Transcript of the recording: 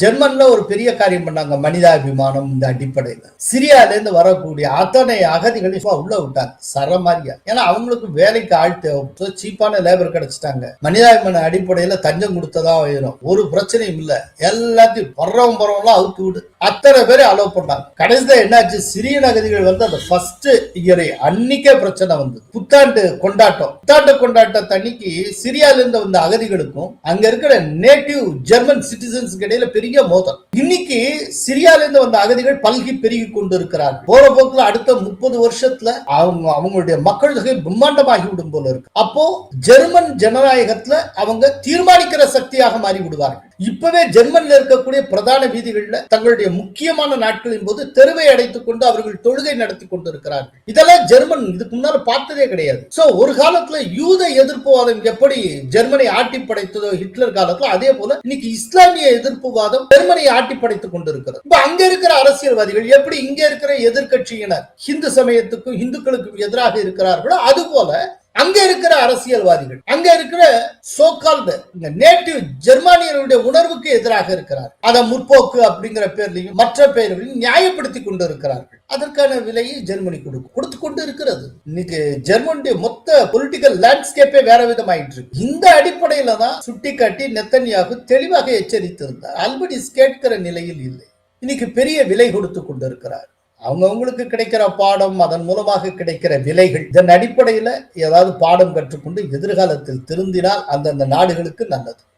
ஜெர்மன்ல ஒரு பெரிய காரியம் பண்ணாங்க. மனிதாபிமானம் இந்த அடிப்படையில. சிரியால இருந்து வரக்கூடிய அத்தனை அகதிகளையும் உள்ள விட்டாங்க. சரமாரியா. ஏன்னா அவங்களுக்கு வேலைக்கு ஆள் தேவை. சீப்பான லேபர் கிடைச்சிட்டாங்க. மனிதாபிமான அடிப்படையில தஞ்சம் கொடுத்ததா ஆயிரும். ஒரு பிரச்சனையும் இல்ல. எல்லாத்தையும் பறவெல்லாம் அவுத்து விடு. அத்தனை பேரை அலோவ் பண்ணாங்க. கடைசியில என்னாச்சு? சிரியன் அகதிகள் வந்து அந்த ஃபர்ஸ்ட் இயரை அன்னைக்கே பிரச்சனை வந்து புத்தாண்டு கொண்டாட்டத்தன்னைக்கு சிரியால இருந்து வந்த அகதிகளுக்கும் அங்க இருக்கிற நேட்டிவ் ஜெர்மன் சிட்டிசன்ஸ் இடையில பெரிய மோதல். இன்னைக்கு சிரியால இருந்து வந்த அகதிகள் பல்கி பெருகி கொண்டிருக்கிறார்கள். போற போக்குல அடுத்த 30 வருஷத்துல அவங்களுடைய மக்கள் தொகை பிரம்மாண்டமாகி விடும் போல இருக்கு. அப்போ ஜெர்மன் ஜனநாயகத்துல அவங்க தீர்மானிக்கிற சக்தியாக மாறி விடுவார்கள். இப்பவே ஜெர்மன்ல இருக்கக்கூடிய பிரதான வீதிகள்ல தங்களுடைய முக்கியமான நாட்களின் போது தெருவை அடைத்துக் கொண்டு அவர்கள் தொழுகை நடத்தி கொண்டிருக்கிறார்கள். இதெல்லாம் ஜெர்மன் இதுக்கு முன்னால பார்த்ததே கிடையாது. சோ ஒரு காலத்துல யூத எதிர்ப்புவாதம் எப்படி ஜெர்மனை ஆட்டி படைத்ததோ ஹிட்லர் காலத்துல, அதே போல இன்னைக்கு இஸ்லாமிய எதிர்ப்புவாதம் ஜெர்மனை ஆட்டி படைத்துக் கொண்டிருக்கிறது. இப்ப அங்க இருக்கிற அரசியல்வாதிகள் எப்படி இங்க இருக்கிற எதிர்கட்சியினர் இந்து சமயத்துக்கும் இந்துக்களுக்கும் எதிராக இருக்கிறார்களோ அது போல அங்க இருக்கிற அரசியல்வாதிகள் அங்க இருக்கிற சோகால்டு நேட்டிவ் ஜெர்மானியர்களுடைய உணர்வுக்கு எதிராக இருக்கிறார். அதை முற்போக்கு அப்படிங்கிற பேர்லையும் மற்ற பெயர்களையும் நியாயப்படுத்தி கொண்டு இருக்கிறார்கள். அதற்கான விலையை ஜெர்மனி கொடுத்து கொண்டு இருக்கிறது. இன்னைக்கு ஜெர்மனுடைய மொத்த பொலிட்டிக்கல் லேண்ட்ஸ்கேப்பே வேற விதமாயிட்டு இருக்கு. இந்த அடிப்படையில தான் சுட்டிக்காட்டி நெத்தன்யாகு தெளிவாக எச்சரித்திருந்தார். அல்பனிஸ் கேட்கிற நிலையில் இல்லை. இன்னைக்கு பெரிய விலை கொடுத்து கொண்டிருக்கிறார். அவங்களுக்கு கிடைக்கிற பாடம், அதன் மூலமாக கிடைக்கிற விலைகள், இதன் அடிப்படையில ஏதாவது பாடம் கற்றுக்கொண்டு எதிர்காலத்தில் திருந்தினால் அந்தந்த நாடுகளுக்கு நல்லது.